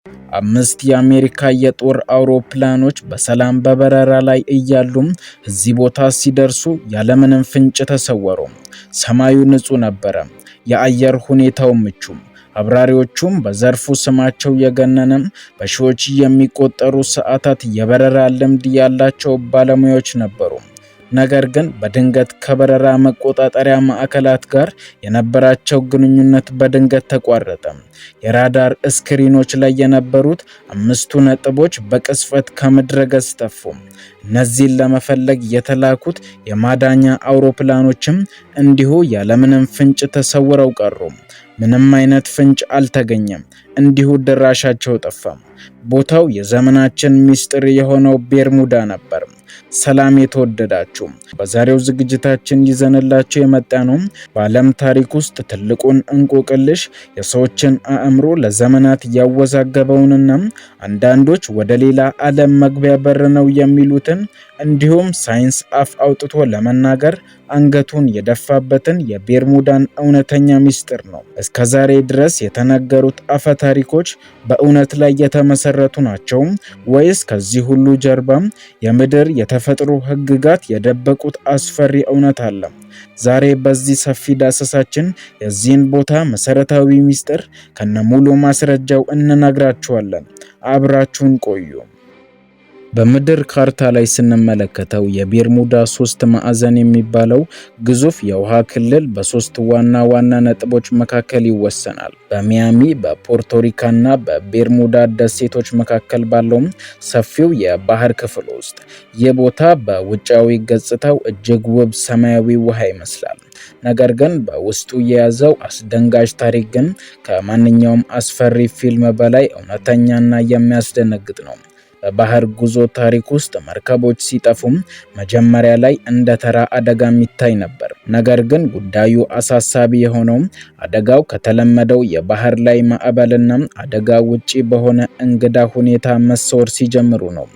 አምስት የአሜሪካ የጦር አውሮፕላኖች በሰላም በበረራ ላይ እያሉም እዚህ ቦታ ሲደርሱ ያለምንም ፍንጭ ተሰወሩ። ሰማዩ ንጹህ ነበረ፣ የአየር ሁኔታው ምቹ። አብራሪዎቹም በዘርፉ ስማቸው የገነነም በሺዎች የሚቆጠሩ ሰዓታት የበረራ ልምድ ያላቸው ባለሙያዎች ነበሩ። ነገር ግን በድንገት ከበረራ መቆጣጠሪያ ማዕከላት ጋር የነበራቸው ግንኙነት በድንገት ተቋረጠ። የራዳር ስክሪኖች ላይ የነበሩት አምስቱ ነጥቦች በቅጽበት ከምድረ ገጽ ጠፉ። እነዚህን ለመፈለግ የተላኩት የማዳኛ አውሮፕላኖችም እንዲሁ ያለምንም ፍንጭ ተሰውረው ቀሩ። ምንም አይነት ፍንጭ አልተገኘም። እንዲሁ ድራሻቸው ጠፋ። ቦታው የዘመናችን ሚስጥር የሆነው ቤርሙዳ ነበር። ሰላም የተወደዳችሁ፣ በዛሬው ዝግጅታችን ይዘንላችሁ የመጣነው በዓለም ታሪክ ውስጥ ትልቁን እንቆቅልሽ የሰዎችን አእምሮ ለዘመናት ያወዛገበውንና አንዳንዶች ወደ ሌላ ዓለም መግቢያ በር ነው የሚሉትን እንዲሁም ሳይንስ አፍ አውጥቶ ለመናገር አንገቱን የደፋበትን የቤርሙዳን እውነተኛ ሚስጥር ነው። እስከዛሬ ድረስ የተነገሩት አፈ ታሪኮች በእውነት ላይ የተመሰረቱ ናቸው ወይስ ከዚህ ሁሉ ጀርባም የምድር የተፈጥሮ ሕግጋት የደበቁት አስፈሪ እውነት አለ? ዛሬ በዚህ ሰፊ ዳሰሳችን የዚህን ቦታ መሰረታዊ ሚስጥር ከነሙሉ ማስረጃው እንነግራችኋለን። አብራችሁን ቆዩ። በምድር ካርታ ላይ ስንመለከተው የቤርሙዳ ሶስት ማዕዘን የሚባለው ግዙፍ የውሃ ክልል በሶስት ዋና ዋና ነጥቦች መካከል ይወሰናል። በሚያሚ፣ በፖርቶሪካና በቤርሙዳ ደሴቶች መካከል ባለው ሰፊው የባህር ክፍል ውስጥ። ይህ ቦታ በውጫዊ ገጽታው እጅግ ውብ ሰማያዊ ውሃ ይመስላል። ነገር ግን በውስጡ የያዘው አስደንጋጭ ታሪክ ግን ከማንኛውም አስፈሪ ፊልም በላይ እውነተኛና የሚያስደነግጥ ነው። በባህር ጉዞ ታሪክ ውስጥ መርከቦች ሲጠፉም መጀመሪያ ላይ እንደ ተራ አደጋ የሚታይ ነበር። ነገር ግን ጉዳዩ አሳሳቢ የሆነው አደጋው ከተለመደው የባህር ላይ ማዕበልና አደጋ ውጪ በሆነ እንግዳ ሁኔታ መሰወር ሲጀምሩ ነው።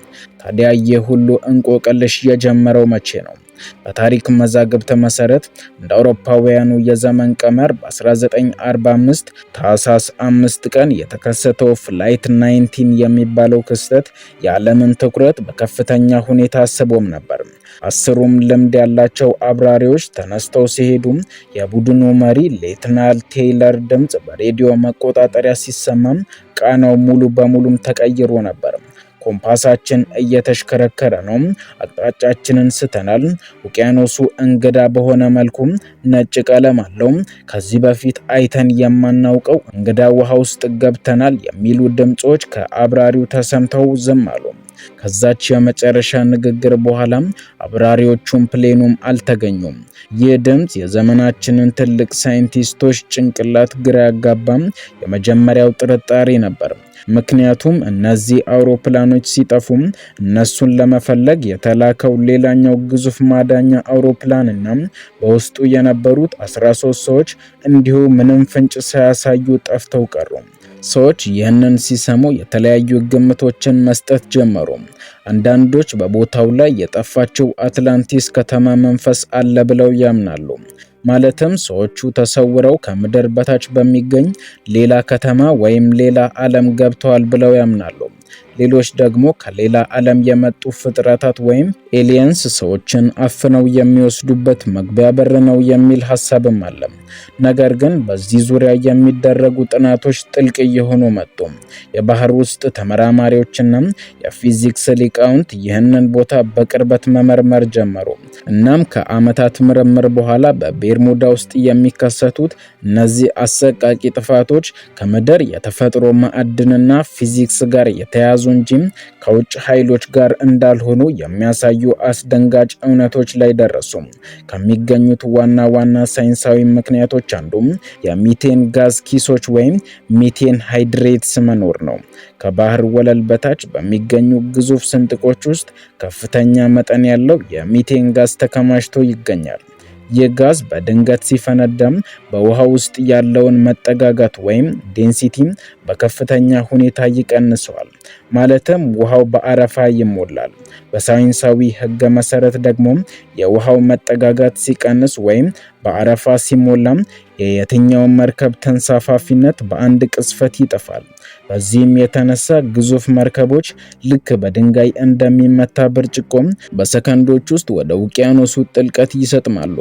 ታዲያ ይህ ሁሉ እንቆቅልሽ የጀመረው መቼ ነው? በታሪክ መዛግብት መሰረት እንደ አውሮፓውያኑ የዘመን ቀመር በ1945 ታህሳስ 5 ቀን የተከሰተው ፍላይት 19 የሚባለው ክስተት የዓለምን ትኩረት በከፍተኛ ሁኔታ ስቦም ነበር። አስሩም ልምድ ያላቸው አብራሪዎች ተነስተው ሲሄዱ የቡድኑ መሪ ሌተናል ቴይለር ድምፅ በሬዲዮ መቆጣጠሪያ ሲሰማም ቃናው ሙሉ በሙሉም ተቀይሮ ነበር። ኮምፓሳችን እየተሽከረከረ ነው፣ አቅጣጫችንን ስተናል፣ ውቅያኖሱ እንግዳ በሆነ መልኩ ነጭ ቀለም አለው፣ ከዚህ በፊት አይተን የማናውቀው እንግዳ ውሃ ውስጥ ገብተናል የሚሉ ድምጾች ከአብራሪው ተሰምተው ዝም አሉ። ከዛች የመጨረሻ ንግግር በኋላ አብራሪዎቹም ፕሌኑም አልተገኙም። ይህ ድምጽ የዘመናችንን ትልቅ ሳይንቲስቶች ጭንቅላት ግራ ያጋባም የመጀመሪያው ጥርጣሬ ነበር። ምክንያቱም እነዚህ አውሮፕላኖች ሲጠፉም እነሱን ለመፈለግ የተላከው ሌላኛው ግዙፍ ማዳኛ አውሮፕላንና በውስጡ የነበሩት 13 ሰዎች እንዲሁ ምንም ፍንጭ ሳያሳዩ ጠፍተው ቀሩ። ሰዎች ይህንን ሲሰሙ የተለያዩ ግምቶችን መስጠት ጀመሩ። አንዳንዶች በቦታው ላይ የጠፋችው አትላንቲስ ከተማ መንፈስ አለ ብለው ያምናሉ። ማለትም ሰዎቹ ተሰውረው ከምድር በታች በሚገኝ ሌላ ከተማ ወይም ሌላ ዓለም ገብተዋል ብለው ያምናሉ። ሌሎች ደግሞ ከሌላ ዓለም የመጡ ፍጥረታት ወይም ኤሊየንስ ሰዎችን አፍነው የሚወስዱበት መግቢያ በር ነው የሚል ሐሳብም አለ። ነገር ግን በዚህ ዙሪያ የሚደረጉ ጥናቶች ጥልቅ እየሆኑ መጡ። የባህር ውስጥ ተመራማሪዎችና የፊዚክስ ሊቃውንት ይህንን ቦታ በቅርበት መመርመር ጀመሩ። እናም ከዓመታት ምርምር በኋላ በቤርሙዳ ውስጥ የሚከሰቱት እነዚህ አሰቃቂ ጥፋቶች ከምድር የተፈጥሮ ማዕድንና ፊዚክስ ጋር የተያዙ እንጂ ከውጭ ኃይሎች ጋር እንዳልሆኑ የሚያሳዩ አስደንጋጭ እውነቶች ላይ ደረሱ። ከሚገኙት ዋና ዋና ሳይንሳዊ ምክንያቶች አንዱ የሚቴን ጋዝ ኪሶች ወይም ሚቴን ሃይድሬትስ መኖር ነው። ከባህር ወለል በታች በሚገኙ ግዙፍ ስንጥቆች ውስጥ ከፍተኛ መጠን ያለው የሚቴን ጋዝ ተከማችቶ ይገኛል። ይህ ጋዝ በድንገት ሲፈነዳም በውሃ ውስጥ ያለውን መጠጋጋት ወይም ዴንሲቲ በከፍተኛ ሁኔታ ይቀንሰዋል። ማለትም ውሃው በአረፋ ይሞላል። በሳይንሳዊ ሕግ መሰረት ደግሞ የውሃው መጠጋጋት ሲቀንስ ወይም በአረፋ ሲሞላም የየትኛውም መርከብ ተንሳፋፊነት በአንድ ቅጽበት ይጠፋል። በዚህም የተነሳ ግዙፍ መርከቦች ልክ በድንጋይ እንደሚመታ ብርጭቆም በሰከንዶች ውስጥ ወደ ውቅያኖሱ ጥልቀት ይሰጥማሉ።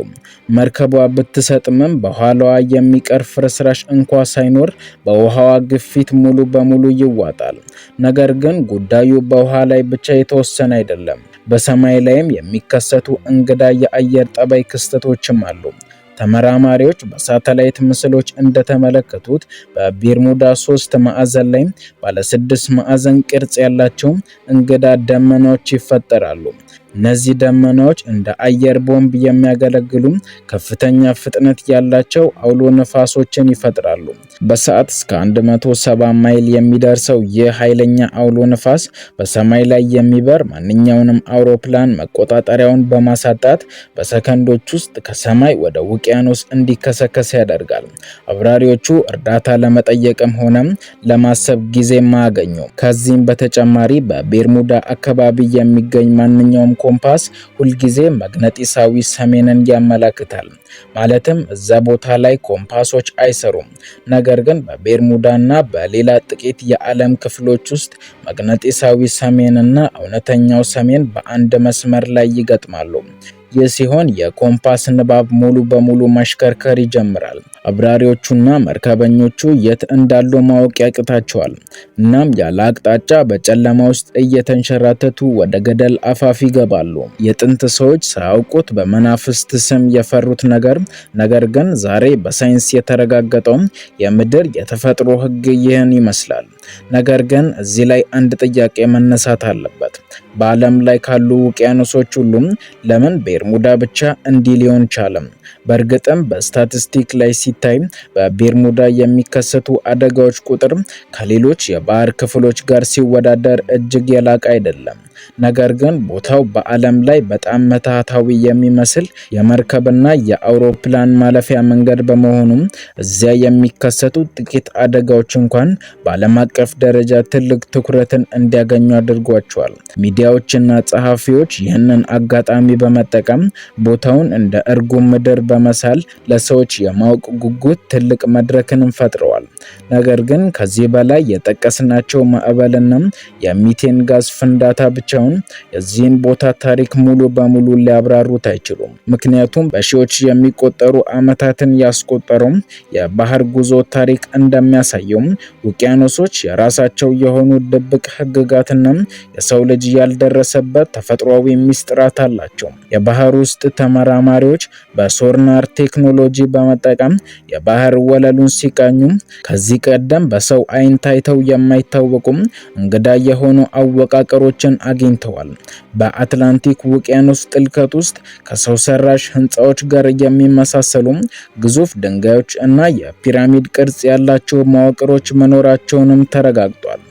መርከቧ ብትሰጥምም በኋላዋ የሚቀር ፍርስራሽ እንኳ ሳይኖር በውሃዋ ግፊት ሙሉ በሙሉ ይዋጣል። ነገር ግን ጉዳዩ በውሃ ላይ ብቻ የተወሰነ አይደለም። በሰማይ ላይም የሚከሰቱ እንግዳ የአየር ጠባይ ክስተቶችም አሉ። ተመራማሪዎች በሳተላይት ምስሎች እንደተመለከቱት በቤርሙዳ 3 ማዕዘን ላይ ባለ 6 ማዕዘን ቅርጽ ያላቸው እንግዳ ደመናዎች ይፈጠራሉ። እነዚህ ደመናዎች እንደ አየር ቦምብ የሚያገለግሉ ከፍተኛ ፍጥነት ያላቸው አውሎ ነፋሶችን ይፈጥራሉ። በሰዓት እስከ 170 ማይል የሚደርሰው ይህ ኃይለኛ አውሎ ነፋስ በሰማይ ላይ የሚበር ማንኛውንም አውሮፕላን መቆጣጠሪያውን በማሳጣት በሰከንዶች ውስጥ ከሰማይ ወደ ውቅያኖስ እንዲከሰከስ ያደርጋል። አብራሪዎቹ እርዳታ ለመጠየቅም ሆነ ለማሰብ ጊዜም አያገኙም። ከዚህም በተጨማሪ በቤርሙዳ አካባቢ የሚገኝ ማንኛውም ኮምፓስ ሁልጊዜ መግነጢሳዊ ሰሜንን ያመለክታል። ማለትም እዛ ቦታ ላይ ኮምፓሶች አይሰሩም። ነገር ግን በቤርሙዳና በሌላ ጥቂት የዓለም ክፍሎች ውስጥ መግነጢሳዊ ሰሜንና እውነተኛው ሰሜን በአንድ መስመር ላይ ይገጥማሉ። ይህ ሲሆን የኮምፓስ ንባብ ሙሉ በሙሉ መሽከርከር ይጀምራል። አብራሪዎቹና መርከበኞቹ የት እንዳሉ ማወቅ ያቅታቸዋል። እናም ያለ አቅጣጫ በጨለማ ውስጥ እየተንሸራተቱ ወደ ገደል አፋፍ ይገባሉ። የጥንት ሰዎች ሳያውቁት በመናፍስት ስም የፈሩት ነገር ግን ዛሬ በሳይንስ የተረጋገጠው የምድር የተፈጥሮ ሕግ ይህን ይመስላል። ነገር ግን እዚህ ላይ አንድ ጥያቄ መነሳት አለበት። በዓለም ላይ ካሉ ውቅያኖሶች ሁሉም ለምን ቤርሙዳ ብቻ እንዲህ ሊሆን ቻለም? በእርግጥም በስታቲስቲክ ላይ ሲታይ በቤርሙዳ የሚከሰቱ አደጋዎች ቁጥር ከሌሎች የባህር ክፍሎች ጋር ሲወዳደር እጅግ የላቀ አይደለም። ነገር ግን ቦታው በዓለም ላይ በጣም መታታዊ የሚመስል የመርከብና የአውሮፕላን ማለፊያ መንገድ በመሆኑም እዚያ የሚከሰቱ ጥቂት አደጋዎች እንኳን በዓለም አቀፍ ደረጃ ትልቅ ትኩረትን እንዲያገኙ አድርጓቸዋል። ሚዲያዎችና ጸሐፊዎች ይህንን አጋጣሚ በመጠቀም ቦታውን እንደ እርጉም ምድር በመሳል ለሰዎች የማወቅ ጉጉት ትልቅ መድረክንም ፈጥረዋል። ነገር ግን ከዚህ በላይ የጠቀስናቸው ማዕበልና የሚቴን ጋዝ ፍንዳታ ብቻውን የዚህን ቦታ ታሪክ ሙሉ በሙሉ ሊያብራሩት አይችሉም። ምክንያቱም በሺዎች የሚቆጠሩ ዓመታትን ያስቆጠረው የባህር ጉዞ ታሪክ እንደሚያሳየው ውቅያኖሶች የራሳቸው የሆኑ ድብቅ ሕግጋትና የሰው ልጅ ያልደረሰበት ተፈጥሯዊ ሚስጥራት አላቸው። የባህር ውስጥ ተመራማሪዎች በሶናር ቴክኖሎጂ በመጠቀም የባህር ወለሉን ሲቃኙ ከዚህ ቀደም በሰው ዓይን ታይተው የማይታወቁ እንግዳ የሆኑ አወቃቀሮችን አግኝተዋል። በአትላንቲክ ውቅያኖስ ጥልቀት ውስጥ ከሰው ሰራሽ ህንፃዎች ጋር የሚመሳሰሉ ግዙፍ ድንጋዮች እና የፒራሚድ ቅርጽ ያላቸው መዋቅሮች መኖራቸውንም ተረጋግጧል።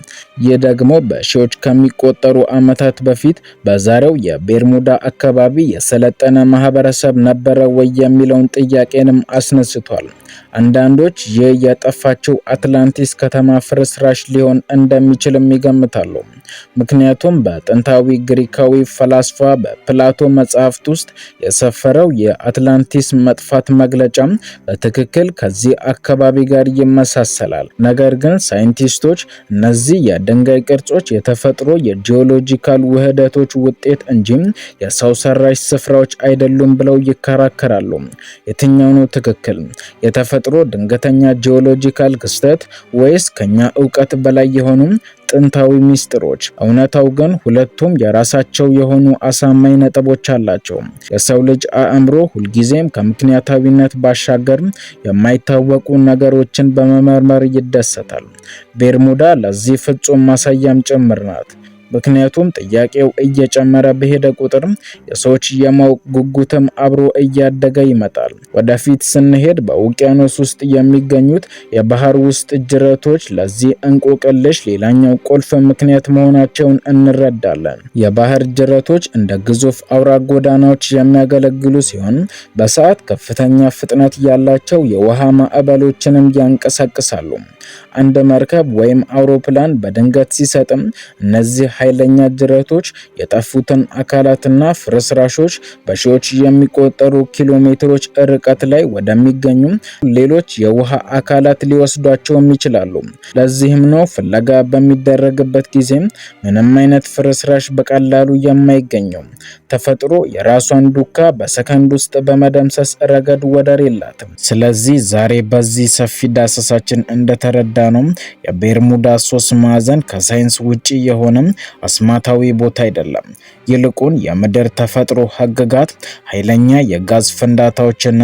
ይህ ደግሞ በሺዎች ከሚቆጠሩ ዓመታት በፊት በዛሬው የቤርሙዳ አካባቢ የሰለጠነ ማህበረሰብ ነበረ ወይ የሚለውን ጥያቄንም አስነስቷል። አንዳንዶች ይህ የጠፋችው አትላንቲስ ከተማ ፍርስራሽ ሊሆን እንደሚችልም ይገምታሉ። ምክንያቱም በጥንታዊ ግሪካዊ ፈላስፋ በፕላቶ መጽሐፍት ውስጥ የሰፈረው የአትላንቲስ መጥፋት መግለጫ በትክክል ከዚህ አካባቢ ጋር ይመሳሰላል። ነገር ግን ሳይንቲስቶች እነዚህ የድንጋይ ቅርጾች የተፈጥሮ የጂኦሎጂካል ውህደቶች ውጤት እንጂ የሰው ሰራሽ ስፍራዎች አይደሉም ብለው ይከራከራሉ። የትኛው ነው ትክክል? የተፈጥሮ ድንገተኛ ጂኦሎጂካል ክስተት ወይስ ከኛ ዕውቀት በላይ የሆኑ ጥንታዊ ሚስጥሮች? እውነታው ግን ሁለቱም የራሳቸው የሆኑ አሳማኝ ነጥቦች አላቸው። የሰው ልጅ አእምሮ ሁልጊዜም ከምክንያታዊነት ባሻገር የማይታወቁ ነገሮችን በመመርመር ይደሰታል። ቤርሙዳ ለዚህ ፍጹም ማሳያም ጭምር ናት። ምክንያቱም ጥያቄው እየጨመረ በሄደ ቁጥር የሰዎች የማወቅ ጉጉትም አብሮ እያደገ ይመጣል። ወደፊት ስንሄድ በውቅያኖስ ውስጥ የሚገኙት የባህር ውስጥ ጅረቶች ለዚህ እንቆቅልሽ ሌላኛው ቁልፍ ምክንያት መሆናቸውን እንረዳለን። የባህር ጅረቶች እንደ ግዙፍ አውራ ጎዳናዎች የሚያገለግሉ ሲሆን በሰዓት ከፍተኛ ፍጥነት ያላቸው የውሃ ማዕበሎችንም ያንቀሳቅሳሉ። አንድ መርከብ ወይም አውሮፕላን በድንገት ሲሰጥም እነዚህ ኃይለኛ ጅረቶች የጠፉትን አካላትና ፍርስራሾች በሺዎች የሚቆጠሩ ኪሎ ሜትሮች ርቀት ላይ ወደሚገኙ ሌሎች የውሃ አካላት ሊወስዷቸውም ይችላሉ። ለዚህም ነው ፍለጋ በሚደረግበት ጊዜ ምንም አይነት ፍርስራሽ በቀላሉ የማይገኘው። ተፈጥሮ የራሷን ዱካ በሰከንድ ውስጥ በመደምሰስ ረገድ ወደር የላትም። ስለዚህ ዛሬ በዚህ ሰፊ ዳሰሳችን እንደተረዳነው የቤርሙዳ ሶስት ማዕዘን ከሳይንስ ውጪ የሆነ አስማታዊ ቦታ አይደለም። ይልቁን የምድር ተፈጥሮ ህግጋት፣ ኃይለኛ የጋዝ ፍንዳታዎችና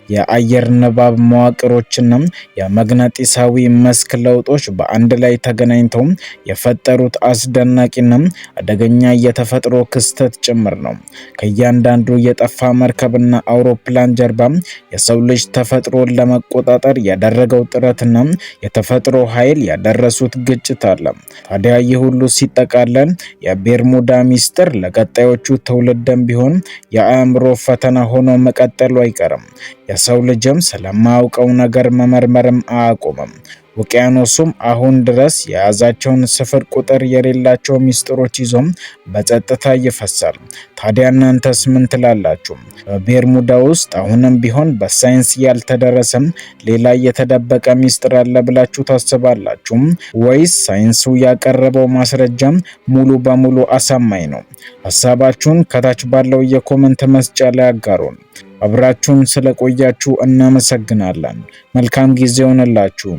የአየር ንባብ መዋቅሮችና የመግነጢሳዊ መስክ ለውጦች በአንድ ላይ ተገናኝተው የፈጠሩት አስደናቂና አደገኛ የተፈጥሮ ክስተት ጭምር ነው። ከእያንዳንዱ የጠፋ መርከብና አውሮፕላን ጀርባ የሰው ልጅ ተፈጥሮን ለመቆጣጠር ያደረገው ጥረትና የተፈጥሮ ኃይል ያደረሱት ግጭት አለ። ታዲያ ይህ ሁሉ ሲጠቃለል የቤርሙዳ ሚስጥር ለቀጣዮቹ ትውልድም ቢሆን የአእምሮ ፈተና ሆኖ መቀጠሉ አይቀርም። የሰው ልጅም ስለማያውቀው ነገር መመርመርም አያቆምም። ውቅያኖሱም አሁን ድረስ የያዛቸውን ስፍር ቁጥር የሌላቸው ሚስጥሮች ይዞም በጸጥታ ይፈሳል። ታዲያ እናንተስ ምን ትላላችሁ? በቤርሙዳ ውስጥ አሁንም ቢሆን በሳይንስ ያልተደረሰም ሌላ የተደበቀ ሚስጥር አለ ብላችሁ ታስባላችሁ? ወይስ ሳይንሱ ያቀረበው ማስረጃም ሙሉ በሙሉ አሳማኝ ነው? ሀሳባችሁን ከታች ባለው የኮመንት መስጫ ላይ አጋሩን። አብራችሁን ስለቆያችሁ እናመሰግናለን። መልካም ጊዜ ሆነላችሁ።